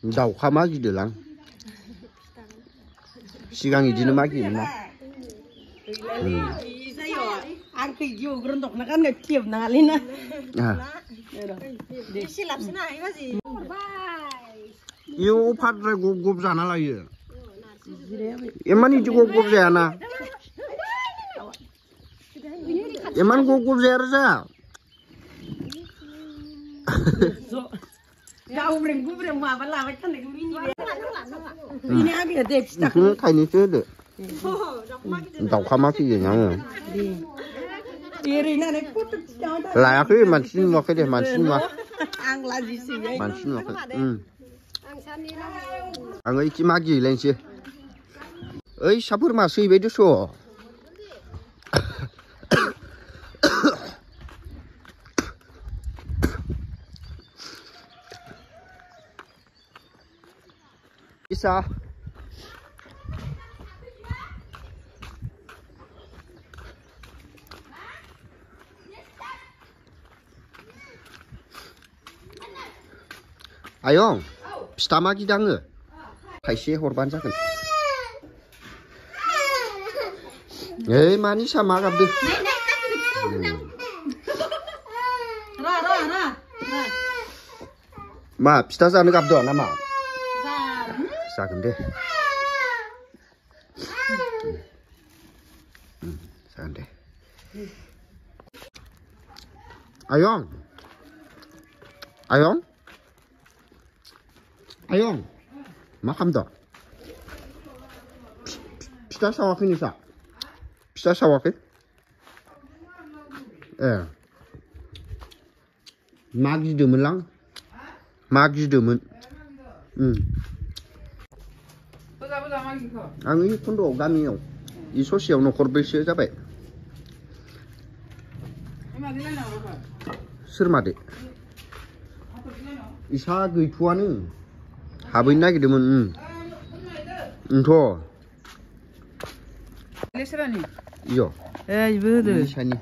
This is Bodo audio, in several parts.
दाउखा मागिदोलां सिगां इदिनो मागियोमोन ना आं फैयो ग्रोन दखना गाननो टिप नाङालैना एसे लाबसिनो हायो बाजि इयो अफाद्राय गब गब जाना लायो इमान इदि गब गब जायाना इमान गब गब जाया आरो जा गावब्रें गुब्रें माबा लाबाय थानायखौ मिनिबाय बेनो आगैया दे फिथाखौ थाइनैसो होदो दाउखा मागियो आङो लायाखै मानसि नुवाखै दे मानसि नुवा आं लाजिसै मानसि नुवाखै आङो इखि मागिहैलायनोसै ओइ साफोर मासो हैबाय दस' Isa. Ayong, फिथा मागिदों आङो थाइसे हरबानो जागोन ओइ मानि सामा गाबदो मा फिथा जानो गाबदो नामा जागोन दे जागोन दे Ayong Ayong Ayong मा खालामदों फिथा सावाखै नोंसा फिथा सावाखै मागिदोंमोनलां मागिदोंमोन आं इ खन्द'आव गामियाव इ ससेयाव न'खरब्रैसो जाबाय सोर मादे इसा गैथ'आनो हाबैनो नागिरदोंमोन इयो इबो होदो इसानि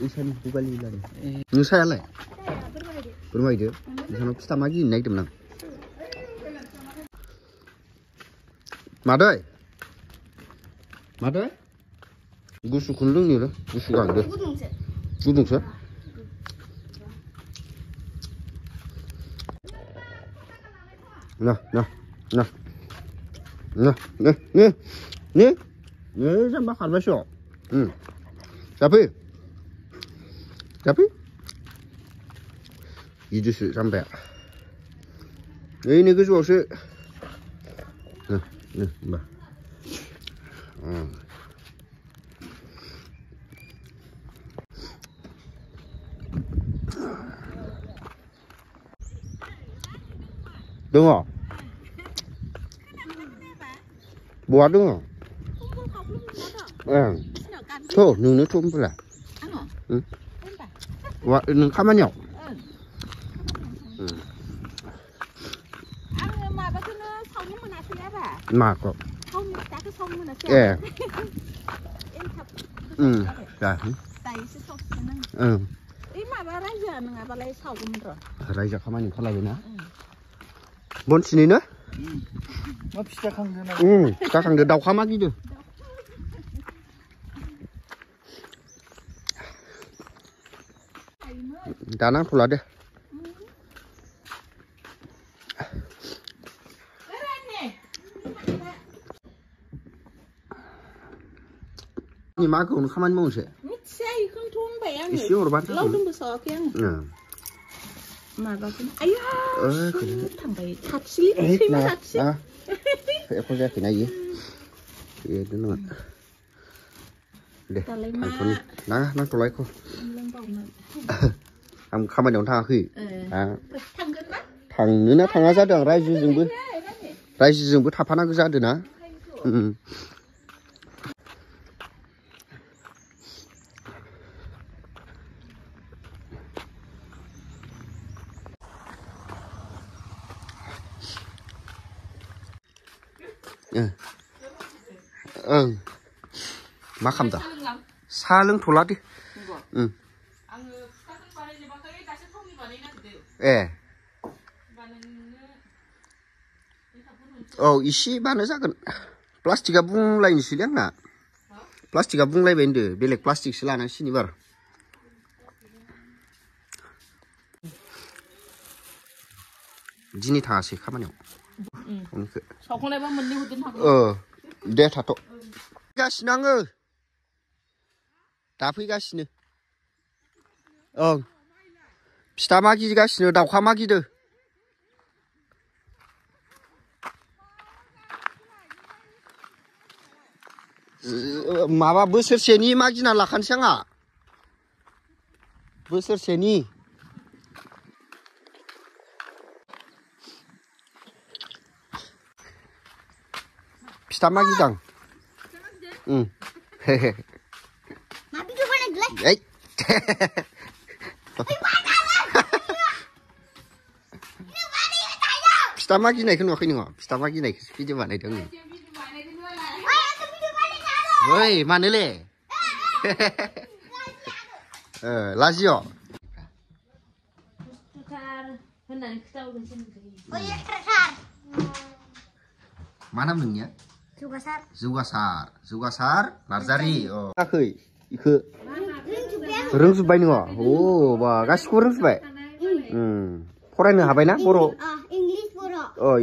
इसानि बुगालि लादों नोंसायालाय फोरमायदो नोंसानाव फिथा मागिनो नागिरदोंमोन आं मादै मादै गुसुखौनो लोंनो गुसु गांदो गुदुंसो ना ना ना ना ने जाम्बा खारबायसो जाफै जाफै इदिसो जाम्बाया ओइनै गोजौआवसो होमबा dong buat dong tuh nung tuh pula wah nung kamarnya mak kok raja kamar kalau na bon sini na मा फिथा खांदो ना फिथा खांदो दाउखा मागिदो दा नांथ'ला दे नि मागोआवनो खामानि मावनोसै मिथिया इखौनोथ' होनबाय आङो एसे हरबानो लावदुमबो सावाखै आङो माबाखौ आया थांबाय थाथि सैमा थाथि एख' जायाखैना इयो बेनो नङा दे थांथ'नि नांथ'ला एख' आं खामानियावनो थाङाखै थांनोना थाङा जादों आं रायजोजोंबो थाफानांगौ जादों ना मा खालामदों साहा लोंथ'ला दे ए औ इसेबानो जागोन प्लास्टिकआ बुंलायनोसैलै आंना प्लास्टिकआ बुंलायबाय होनदो बेलेग प्लास्टिकसो लानांसिगोन एबार दिनै थाङासै खामानियाव सावखांनायबा मोननै हरदेरनो हागोन दे थाथ' फैगासिनो आङो दा फैगासिनो ओं फिथा मागिगासिनो दाउखा मागिदो माबा बोसोरसेनि मागिना लाखानोसै आंहा बोसोरसेनि फिथा मागिदां फिथा मागिनायखौ नुवाखै नोङो फिथा मागिनायखौसो भिडिअ बानायदों ओइ मानोले लाजियो मा नाम नोंनिया जौगासार नार्जारि जाखै इखो रोंजोब्बाय नोङो अ बा गासिखौबो रोंजोब्बाय फरायनो हाबायना बर'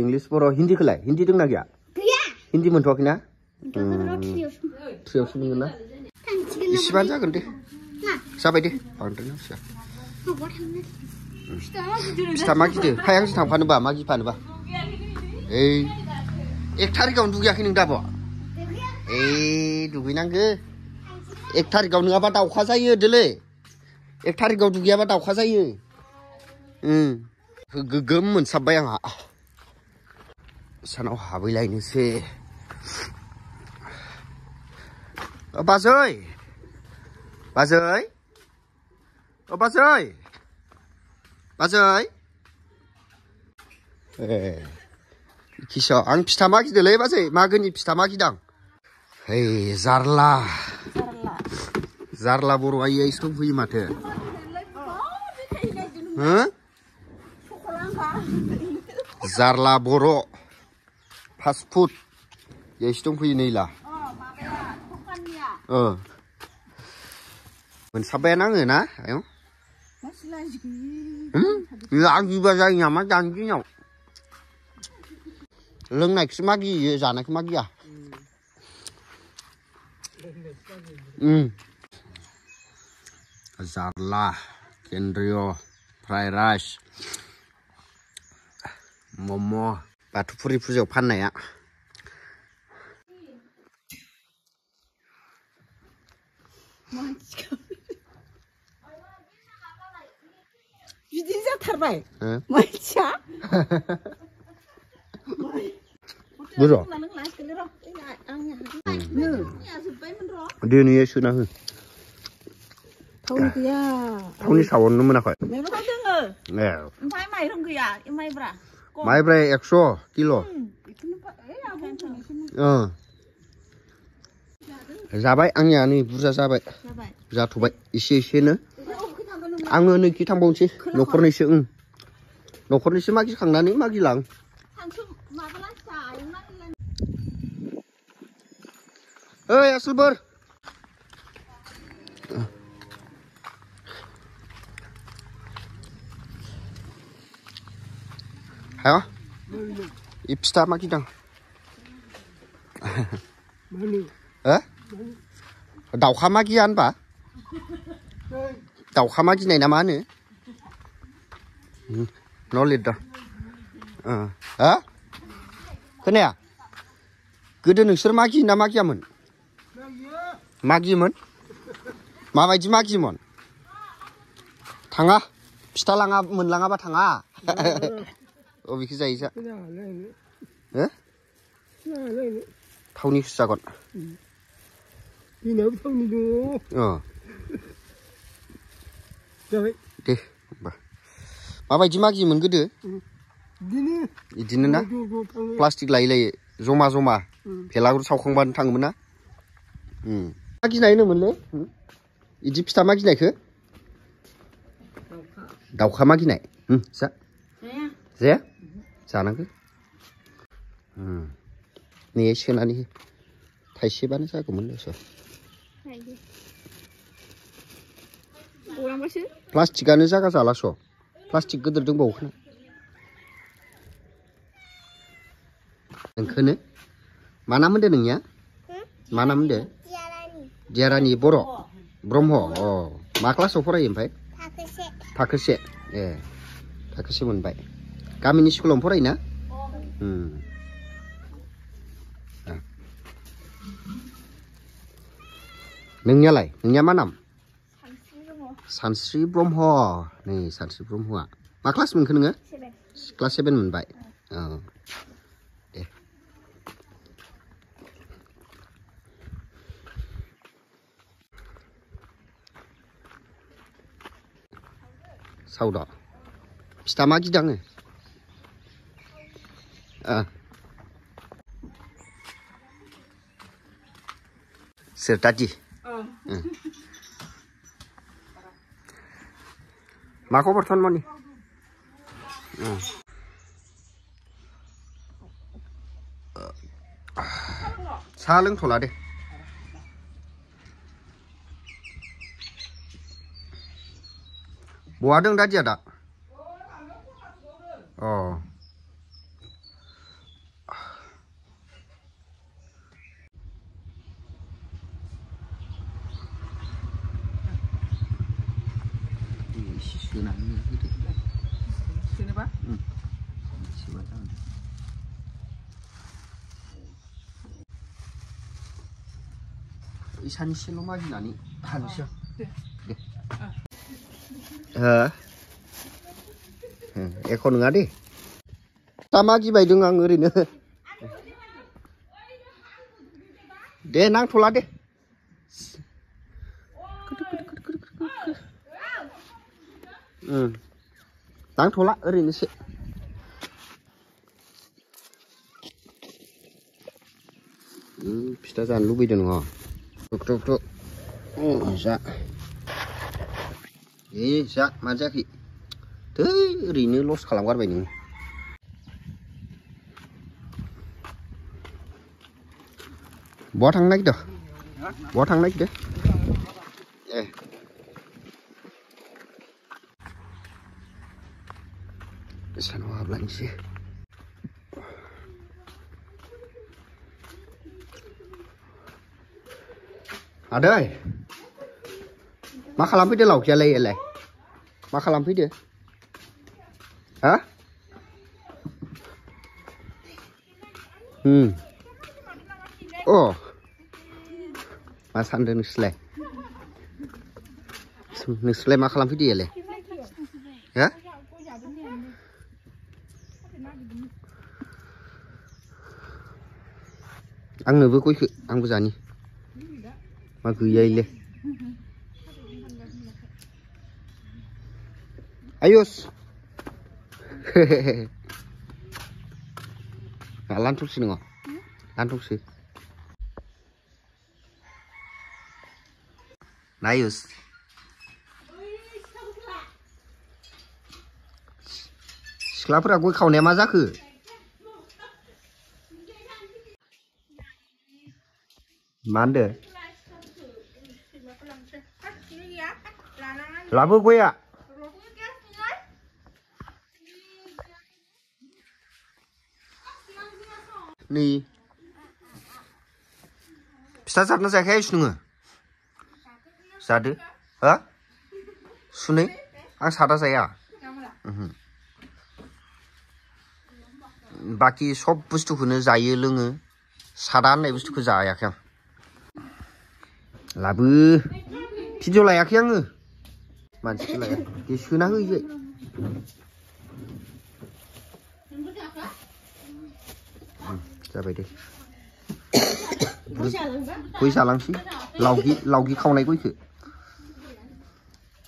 इंलिस बर' हिन्दीखौलाय हिन्दी दंना गैया हिन्दी मोनथ'वाखैना थ्रियावसो मोनगोन ना इसेबानो जागोन दे जाबाय दे बांद्राय नांसिया फिथा मागिदो फाय आंजों थांफानोबा मागिफानोबा ओइ 1 थारिखआवनो दुगैयाखै नों दाबो दुगैनांगो 1 थारिखआव नङाबा दाउखा जायो दोलै 1 थारिखआव दुगैयाबा दाउखा जायो गोगोम मोनसाबबाय आंहा सानाव हाबैलायनोसै बाजै किसो आं फिथा मागिदोलै बाजै मागोनि फिथा मागिदां ओइ जारला बर' आइयासो दंफैयो माथो जारला बर' फास्ट फुड यासो दंफैयो नैला मोनसाबबायानो आङो ना आयं आं बिबा जायो नामा दानि दिनाव लोंनायखौसो मागियो जानायखौ मागिया जारला केन्द्रिय फ्राइड राइस मम' बाथौफुरि फुजायाव फाननाया बिदि जाथारबाय मानसिया दिनै सोना हो थावनि गैया थावनि सावनो मोनाखै माइब्रा दोङो ओमफ्राय माइरं गैया माइब्रा 100 किल' जाबाय आंनिया नै बुरजा जाबाय जाथ'बाय एसेनो आङो नैखि थांबावनोसै न'खरनैसो मागिखांनानै मागिलां ओइ आसुलफोर हाया इ फिथा मागिदां दाउखा मागिया होनबा दाउखा मागिनाय ना मा होनो न' लिरदों खोनाया गोदो नोंसोर मागियो ना मागियामोन मागियोमोन माबायदि मागियोमोन थाङा फिथा लाङा मोनलाङाबा थाङा अबेखौ जायो जा थावनिखौसो जागोन दे होमबा माबायदि मागियोमोन गोदो बिदिनो ना प्लास्टिक लायै जमा भेलागुर सावखांबानो थाङोमोन ना मागिनाय होनोमोनलै बिदि फिथा मागिनायखौ दाउखा मागिनाय जाया जानांगौ 네 시간이 다시 반에 사고 몰라서. 뭐랑 마시? 플라스틱 안에 작아서 알았어. 플라스틱 그들 좀 보고. 너는 만하면 되느냐? 만하면 돼. 지아라니 보러. 브롬호. 마 클래스 फरायो ओमफ्राय? थाखोसे. ए थाखोसे मोनबाय. गामिनि स्कुलावनो फरायोना? नोंनियालाय? नोंनिया मा नाम? सानस्रि ब्रह्म. नै सानस्रि ब्रह्मआ. मा क्लास मोनखो नोङो? क्लास 7 मोनबाय. औ. दे. साउदा. फिथा मा गिदाङो? सोर दादि? मा खबर थनमनि? साहा लोंथ'ला दे. बहा दं दादिया दा? अ. सोनोबा? इसानिसेल' मागिनानै थानोसै. दे. एख' नङा दे. दा मागिबाय दं आं ओरैनो. दे नांथ'ला दे. नांथ'ला ओरैनोसो. फिथा जानो लुबैदों नङा? टुक जा. जा मा जायाखै? थै ओरैनो लस खालामगारबाय नोङो. बहा थांनो नागिरदों? बहा थांनो नागिरदों? ए. सानाव हाबलांसै. आदै मा खालामफैदो लावखियालाय एलाय? मा खालामफैदो? हा? अ मा सानदों नोंसोरलाय? नोंसोरलाय मा खालामफैदो एलाय? हा? आंनोबो गयखो आंबो जानि. मा गैयाइले. आयुस. लान्थौसो नङा? लान्थौसो. नायुस. सिख्लाफोरा गय खावनाया मा जाखो? मा होनदो? लाबो गया. नै फिथा जादोंना जायाखै आयुस नोङो? जादो? हा? सुनै? आं सादा जाया. बाखि सब बुस्थुखौनो जायो लोङो. सादा होननाय बुस्थुखौ जायाखै आं. लाबो. भिडिअ लायाखै आङो. मानसिखौ लाया. दे सोना होयो. जाबाय दे. गय जालांसै. लावगि खावनाय गयखो.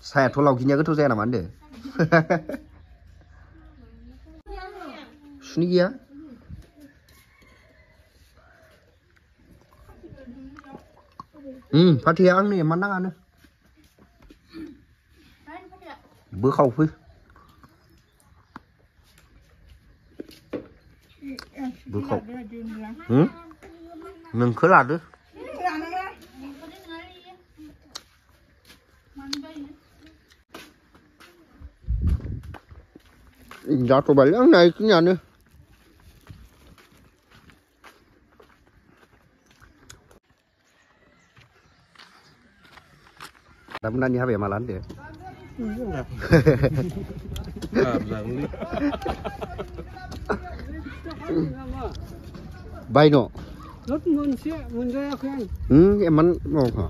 सायाथ' लावगिनिया गोथाव जाया नामा होनदो? सुनि गैया? फाथैया आंनो एमान नाङानो. बोखावफै. Bukhau. Nâng khớ lạt nữa. Dạ tụi bảy lần này cứ nhà nữa. Đâm năn nhà về mà lăn được. Bay nọ. Rất ngon xe, ngon ra khen. Em ăn ngon hả?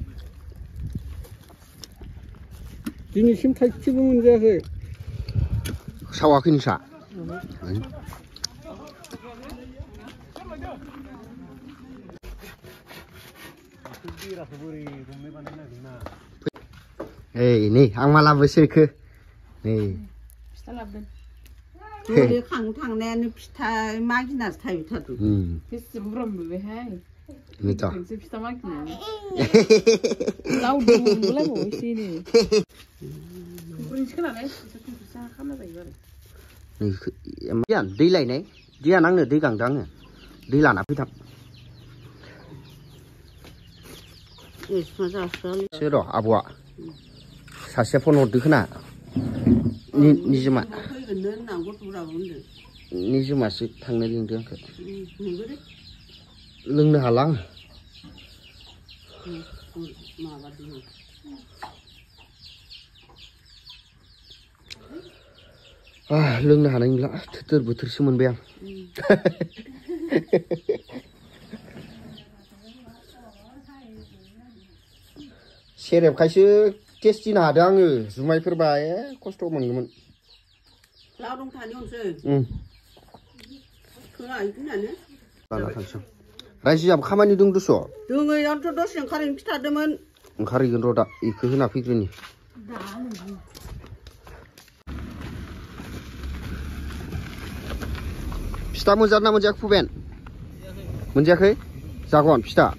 Thì mình xem thấy chưa ngon ra rồi. Sao à kinh xạ? Ê, nih, ang malam bersih ke? Nih. 우리 강탕 내는 피타 마기나 타이 타도. 비스 부럼 왜 해? Nih, 비스 피타 마기나. 라우드 몰라 뭐 시니. 우리 시간 안 해. 비싸 하나다 이거. Nih, em đi lại này, đi ăn nắng nữa, đi càng trắng này, đi là nạp phi thập. Xe đỏ, à bùa, sao xe phone hột được khả nạ? Ni chứ mà, ni chứ mà sự thằng này liên tương lưng nó hà lăng. À, lưng nó hà lăng lạ, thật bữa thứ xưa mình bèn. Xe đẹp khai chứ chết chi nào đang ở dù mày phải bài ấy có số bằng mình lao đông thản nhon chơi cứ lại cái này nữa là thằng sao rai siap khamani dung duso dung người ăn cho đó xem khai pita demen khari gen roda ikh hina fikrini pista monjarna monjak puben monjakai jagon pista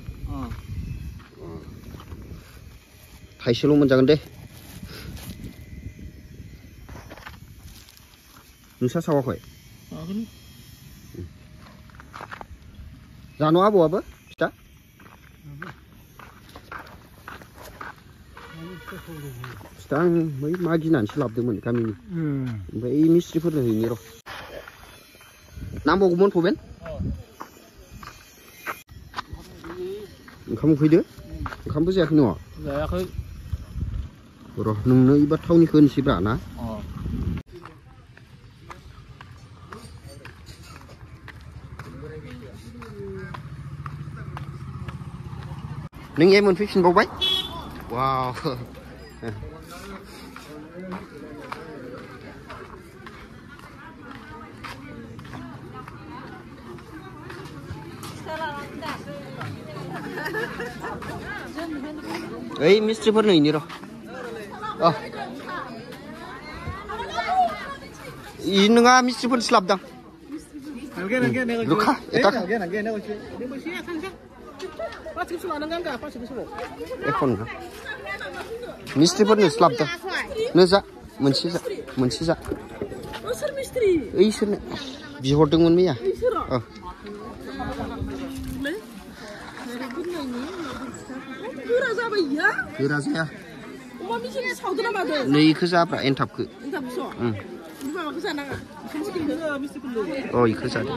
थाइसेल' मोनजागोन दे नोंसा सावाखै जानो आबौआबो फिथा फिथा आं बै मागिनानैसो लाबोदोंमोन गामिनि ओमफ्राय ओइ मिस्ट्रिफोरनो हैनि र' नांबावगौमोन फबेन ओंखाम उखैदो ओंखामबो जायाखै नङा जायाखै र' नोंनो एबार थावनिखौ होनोसैब्रा ना नों ए मोनफैफिनबावबाय वाव ओइ मिस्ट्रिफोरनो हैनि र' 이 नङा मिस्ट्रिफोरसो लाबोदां 루카 에딱 एखनगा मिस्ट्रिफोरनोसो लाबोदां नो जा मोनसे जा ओइसोरनो बिहरदोंमोन मैया गोरा जाया नै इखो जाब्रा एनथाबखो इखो जादो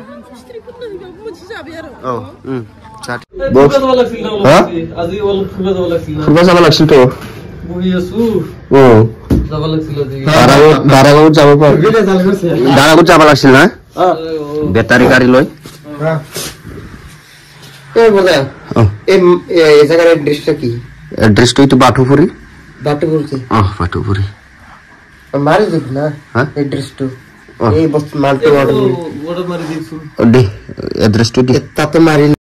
फुरबा जाबा लागसिनोथ' दारागाव जाबा लागसिन ना बेटारि गारि लय জায়গার এড্রেসটা কি এড্রেসটা তো বাটুপুরি বাটুপুরি মারি দেখ না এড্রেসটা এই বস মালটা অর্ডার মারি দেখছু দে এড্রেসটা দে তাতে মারি